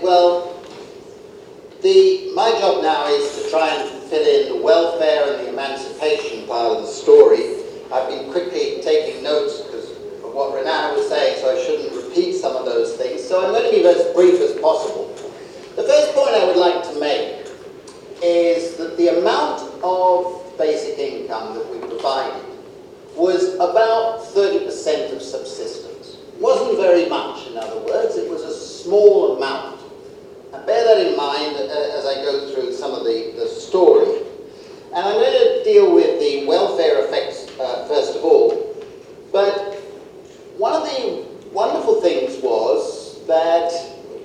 well, my job now is to try and fill in the welfare and the emancipation part of the story. I've been quickly taking notes because of what Renana was saying, so I shouldn't repeat some of those things. So I'm going to be as brief as possible. The first point I would like to make is that the amount of basic income that we provided was about 30% of subsistence. It wasn't very much, in other words. It was a small amount. And bear that in mind as I go through some of the story. And I'm going to deal with the welfare effects first of all. But one of the wonderful things was that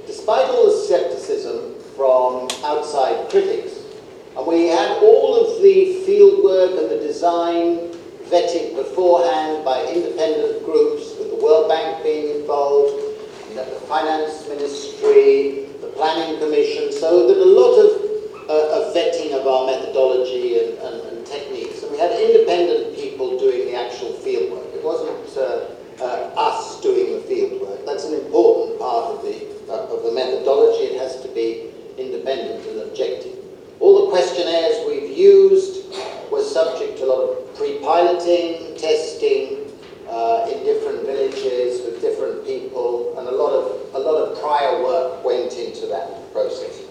despite all the skepticism from outside critics, and we had all of the field work and the design vetted beforehand by independent groups, with the World Bank being involved, the Finance Ministry, the Planning Commission, so that a lot of vetting of our methodology and techniques. And we had independent people doing the actual field work. It wasn't us doing the field work. That's an important part of the methodology. It has to be independent and objective. All the questionnaires we've used were subject to a lot of pre-piloting, testing in different villages with different people, and a lot of prior work went into that process.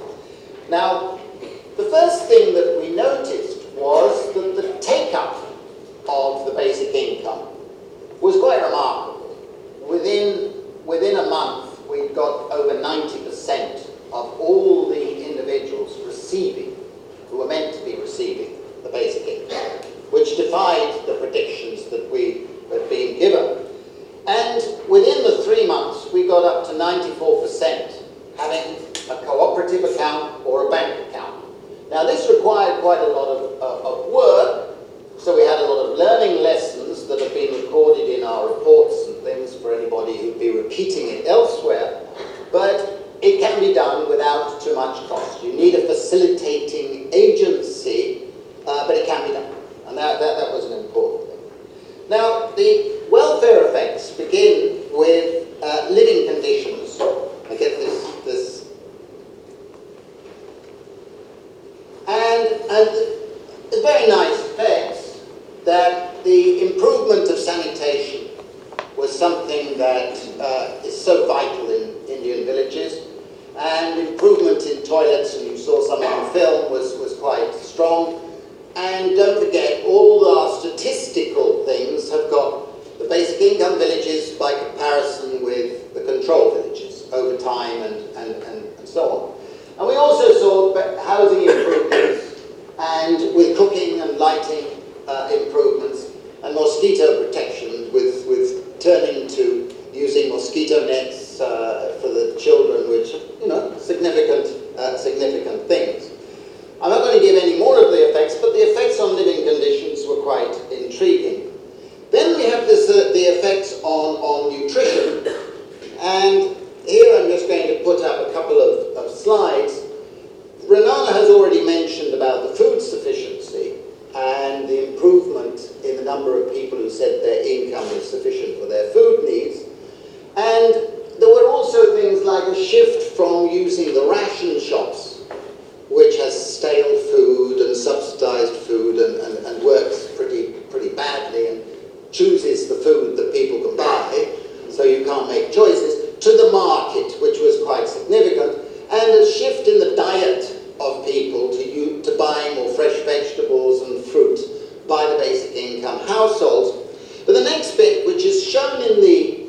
Now, the first thing that we noticed was that the take-up of the basic income was quite remarkable. Within a month, we'd got over 90% of all the individuals receiving, who were meant to be receiving, the basic income, which defied the predictions that we had been given. And within the 3 months, we got up to 94% having a cooperative account or a bank account. Now, this required quite a lot of work, so we had a lot of learning lessons that have been recorded in our reports and things for anybody who'd be repeating it elsewhere, but it can be done without too much cost. You need a facilitating agency, but it can be done, and that was an important thing. Now, the welfare effects begin with living conditions. I get this. And it's very nice effects that the improvement of sanitation was something that is so vital in Indian villages, and improvement in toilets, and you saw some on film, was quite strong. And don't forget, all our statistical things have got the basic income villages by comparison with the control villages over time and so on. And we also saw housing improvements, and with cooking and lighting improvements, and mosquito protection with turning to using mosquito nets for the children, which, significant things. I'm not going to give any more of the effects, but the effects on living conditions were quite intriguing. Then we have the effects on nutrition, and here I'm just going to put up a couple of slides. Renana has already mentioned about the food sufficiency and the improvement in the number of people who said their income was sufficient for their food needs. And there were also things like a shift from using the ration shops, which has stale food and subsidized food and works pretty badly and chooses the food that people can buy, so you can't make choices, to the market, which was quite significant, and a shift in the diet of people to buying more fresh vegetables and fruit by the basic income households. But the next bit, which is shown in the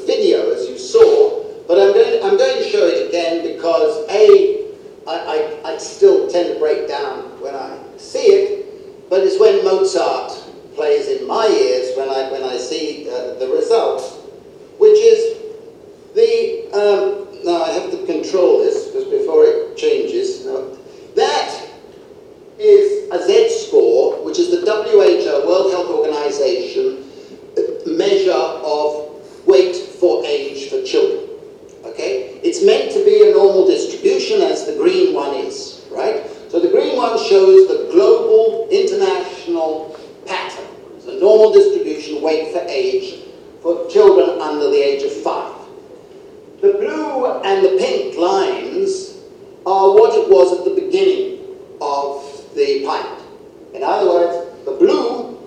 video as you saw, but I'm going to show it again because I still tend to break down when I see it, but it's when Mozart plays in my ears when I see the results, which is now I have to control this because before it changes. No, that is a Z-score, which is the WHO, World Health Organization, measure of weight for age for children. Okay? It's meant to be a normal distribution, as the green one is, right? So the green one shows the global international pattern. It's a normal distribution, weight for age, for children under the age of 5. The blue In other words, the blue,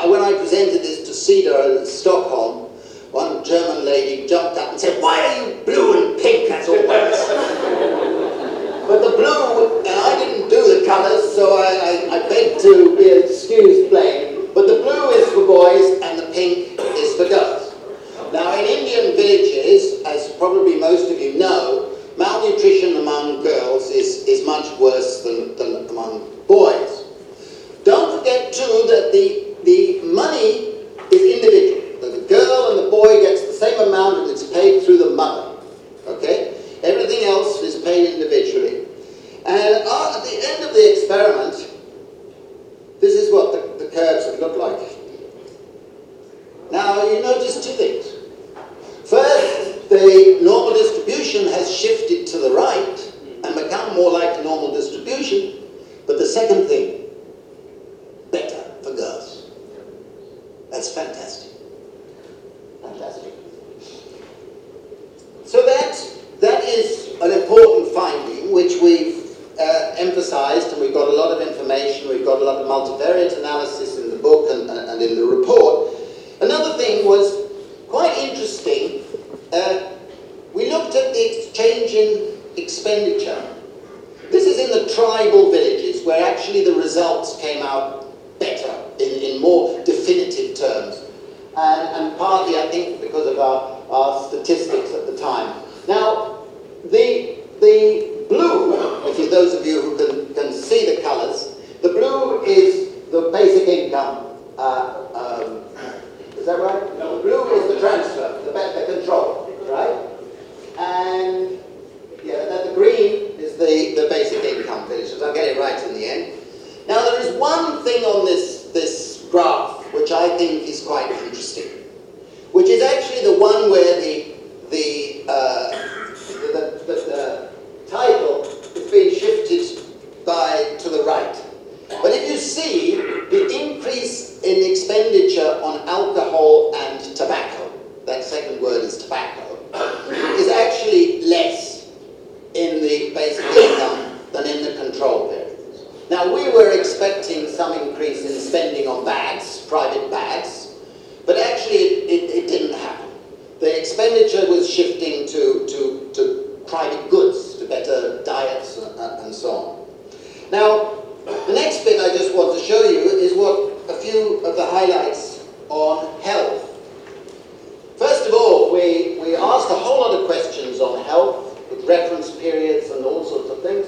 when I presented this to CEDA in Stockholm, one German lady jumped up and said, "Why are you blue and pink as always?" But the blue, and I didn't do the colours, so I beg to be excused plain, but the blue is for boys and the pink is for girls. Now in Indian villages, as probably most of you know, malnutrition among girls is much worse than among boys. Don't forget too that the money is individual. The girl and the boy gets the same amount and it's paid through the mother. Okay? Everything else is paid individually. And at the end of the experiment, this is what the curves would look like. Now you notice two things. First, the normal distribution has shifted to the right and become more like a normal distribution. But the second thing, better for girls. That's fantastic. Fantastic. So that is an important finding which we've emphasized, and we've got a lot of information, we've got a lot of multivariate analysis in the book and in the report. Another thing was quite interesting. We looked at the exchange in expenditure. This is in the tribal villages where actually the results came out better in more definitive terms. And partly, I think, because of our statistics at the time. Now, the blue, which is those of you who can see the colours, the blue is the basic income. Is that right? No. The blue is the transfer, the control, right? And yeah, the green is the basic income villages. I'll get it right in the end. Now, there is one thing on this graph which I think is quite interesting, which is actually the one where the title is being shifted to the right. But if you see the increase in expenditure on alcohol and tobacco, that second word is tobacco, is actually less in the basic income than in the control period. Now, we were expecting some increase in spending on bags, private bags, but actually it didn't happen. The expenditure was shifting to private goods, to better diets and so on. Now, the next bit I just want to show you is a few of the highlights on health. First of all, we asked a whole lot of questions on health, with reference periods and all sorts of things.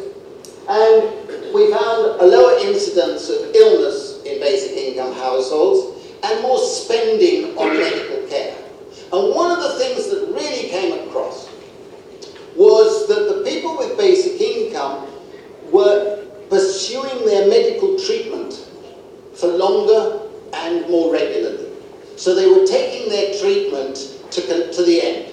And we found a lower incidence of illness in basic income households and more spending on medical care. And one of the things that really came across was that the people with basic income were pursuing their medical treatment for longer and more regularly. So they were taking their treatment to the end,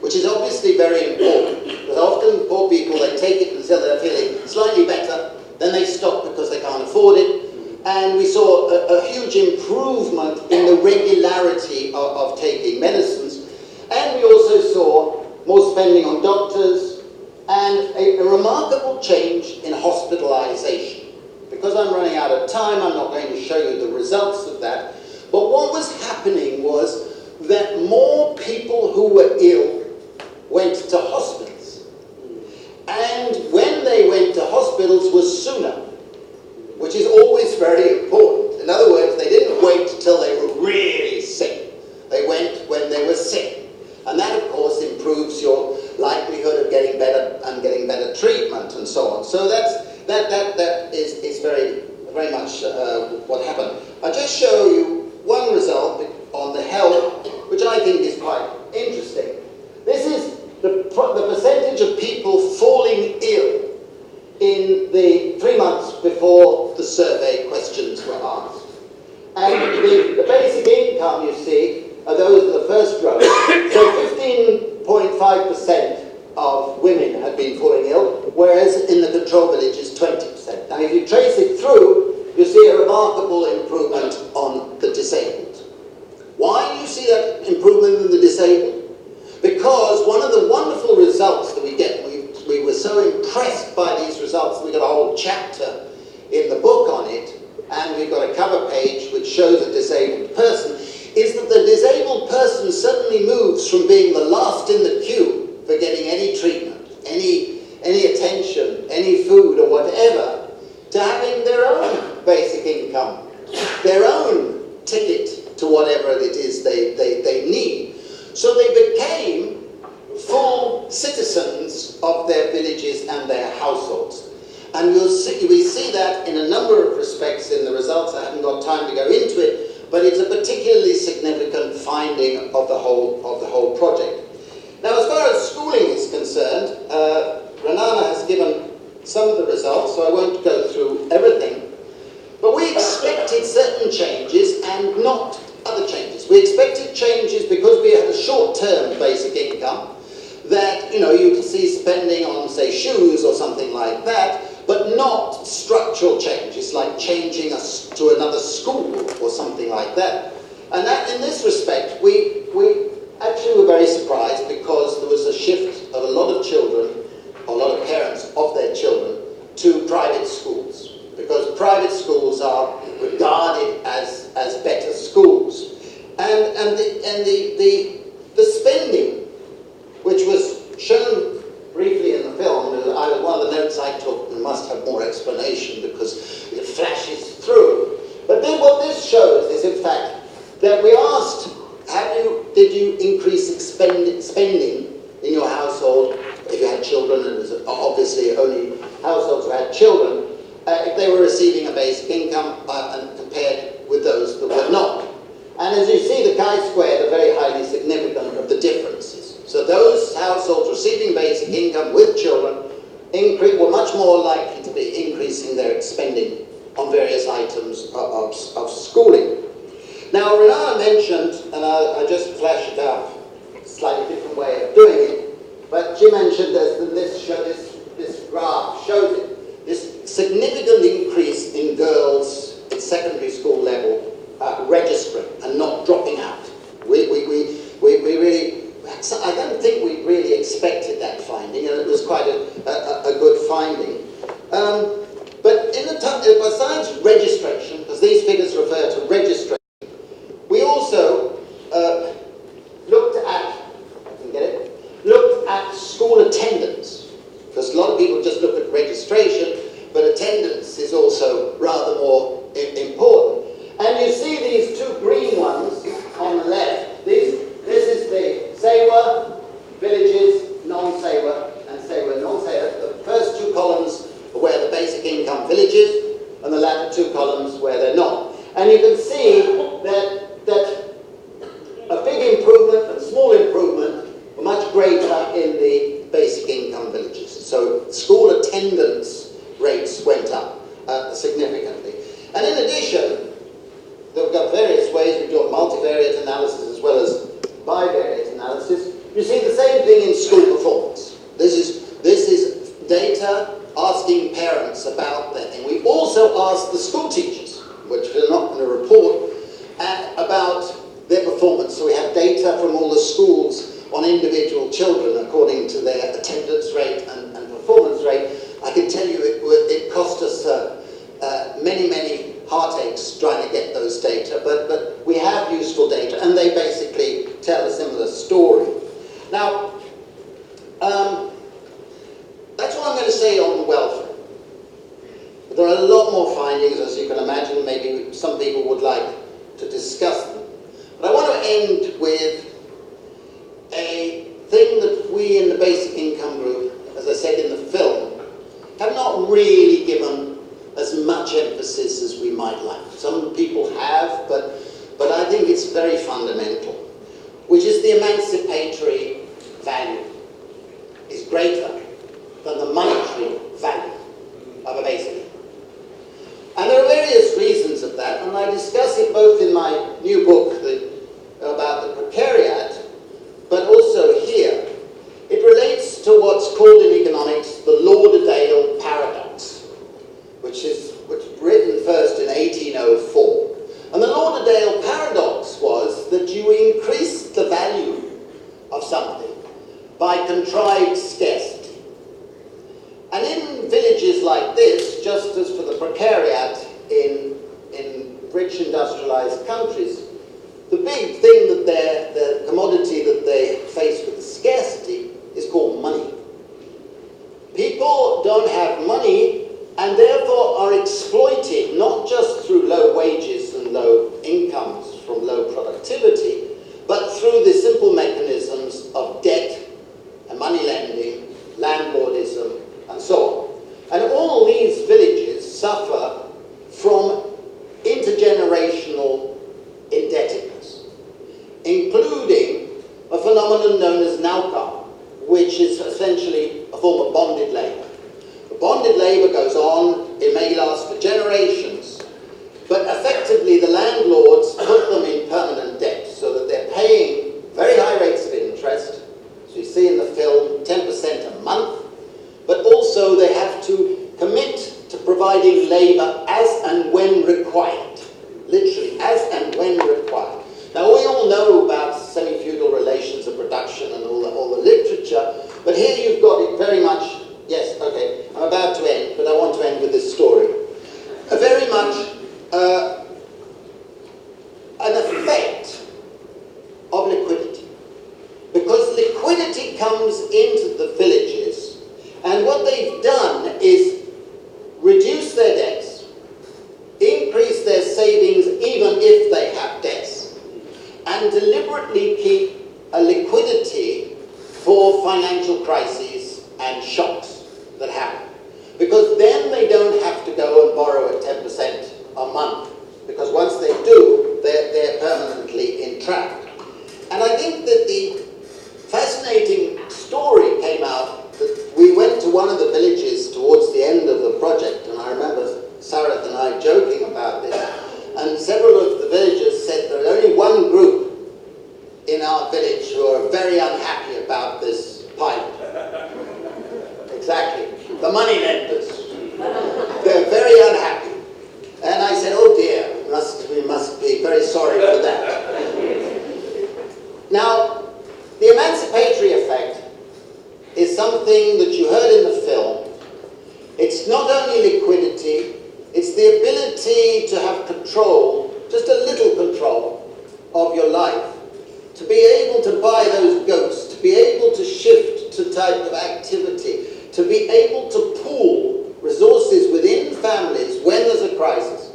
which is obviously very important, because often poor people, they take it until they're feeling slightly better, then they stop because they can't afford it, and we saw a huge improvement in the regularity of taking medicines, and we also saw more spending on doctors, and a remarkable change in hospitalization. Because I'm running out of time, I'm not going to show you the results of that, but what was happening was that more people who were ill went to hospitals. And when they went to hospitals was sooner, which is always very important. In other words, they didn't wait till they were really sick. They went when they were sick. And that, of course, improves your likelihood of getting better and getting better treatment and so on. So that is very, very much what happened. I'll just show you one result on the health, which I think is quite interesting. This is the percentage of people falling ill in the 3 months before the survey questions were asked. And the basic income, you see, are those are the first row. So 15.5% of women had been falling ill, whereas in the control village is 20%. Now if you trace it through, you see a remarkable improvement on the disabled. Why do you see that improvement in the disabled? Because one of the wonderful results that we get, we were so impressed by these results, we got a whole chapter in the book on it, a cover page which shows a disabled person, is that the disabled person suddenly moves from being the last in the queue for getting any treatment, any attention, any food or whatever, to having their own basic income, their own ticket to whatever it is they need. So they became full citizens of their villages and their households. And we see that in a number of respects in the results. I haven't got time to go into it, but it's a particularly significant finding of the whole project. Now, as far as schooling is concerned, Renana has given some of the results, so I won't go through everything. But we expected certain changes and not other changes. We expected changes because we had a short-term basic income that, you know, you could see spending on, say, shoes or something like that, but not structural changes like changing us to another school or something like that. And that, in this respect, we actually were very surprised because there was a shift of a lot of children, a lot of parents of their children, to private schools, because private schools are regarded as better schools. And the spending, which was shown briefly in the film, one of the notes I took, and must have more explanation because it flashes through. But then what this shows is, in fact, that we asked, did you increase spending in your household if you had children, and it was obviously only households who had children, if they were receiving a basic income and compared with those that were not. And as you see, the chi-squared are very highly significant of the differences. So those households receiving basic income with children were much more likely to be increasing their spending on various items of schooling. Now, Renana mentioned, and I just flashed it up, a slightly different way of doing it, but she mentioned this graph shows it, this significant increase in girls at secondary school level registering and not dropping out. We really, I don't think we really expected that finding, and it was quite a good finding. But besides registration, because these figures refer to registration, we also looked at school attendance, because a lot of people just look at registration, but attendance is also rather more important. And you see these two green ones on the left. This is the SEWA villages, non-SEWA, and SEWA, non-SEWA. The first two columns are where the basic income villages, and the latter two columns where they're not. And you can see that a big improvement and small improvement were much greater in the basic income villages. So school attendance rates went up significantly. And in addition, we've got various ways we do multivariate analysis as well as bivariate analysis. You see the same thing in school performance. This is data asking parents about their thing. We also asked the school teachers, which we're not going to report, about their performance. So we have data from all the schools on individual children according to their attendance rate and performance rate. I can tell you it cost us many heartaches trying to get those data, but we have useful data, and they basically tell a similar story. Now, that's what I'm going to say on welfare. There are a lot more findings, as you can imagine. Maybe some people would like to discuss them. But I want to end with a thing that we in the basic income group, as I said in the film, have not really given as much emphasis as we might like. Some people have, but I think it's very fundamental, which is the emancipatory value is greater than the monetary value of a basic income. And there are various reasons of that, and I discuss it both in my new book about the precariat, but also here. It relates to what's called in economics the Lauderdale paradox, which was written first in 1804. And the Lauderdale paradox was that you increase the value of something by contrived scarcity. And in villages like this, just as for the precariat in rich industrialized countries, the big thing that the commodity that they face with the scarcity is called money. People don't have money and therefore are exploited not just through low wages and low incomes from low productivity, but through the simple mechanisms of debt and money lending, landlordism, and so on. And all these villages suffer from intergenerational indebtedness, including a phenomenon known as nauka, which is essentially a form of bonded labor. The bonded labor goes on, it may last for generations, but effectively the landlords put them in permanent debt so that they're paying very high rates of interest, so you see in the film 10% a month, but also they have to commit to providing labor as and when required, literally as and when required. Now we all know about semi-feudal relations of production and all the literature, but here you've got it very much, yes, okay, I'm about to end, but I want to end with this story. Very much an effect of liquidity, because liquidity comes into the villages, and what they've done is reduce their debts, increase their savings even if they have debts, and deliberately keep a liquidity for financial crises and shocks that happen. Because then they don't have to go and borrow at 10% a month, because once they do, they're permanently entrapped. And I think that the fascinating story came out that we went to one of the villages towards the end of the project, and I remember Sarath and I joking about this, and several of the villagers said there's only one group in our village who are very unhappy about this pilot. Exactly, the money lenders. They're very unhappy. And I said, oh dear, we must be very sorry for that. Now, the emancipatory effect is something that you heard in the film. It's not only liquidity, it's the ability to have control, just a little control of your life, to be able to buy those goats, to be able to shift to type of activity, to be able to pool resources within families when there's a crisis,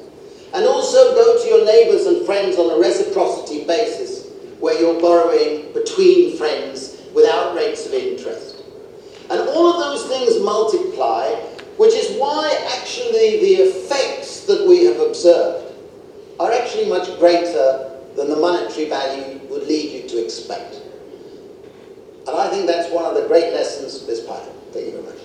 and also go to your neighbors and friends on a reciprocity basis where you're borrowing between friends without rates of interest. And all of those things multiply, which is why actually the effects that we have observed are actually much greater than the monetary value would lead you to expect. And I think that's one of the great lessons of this pilot. Thank you very much.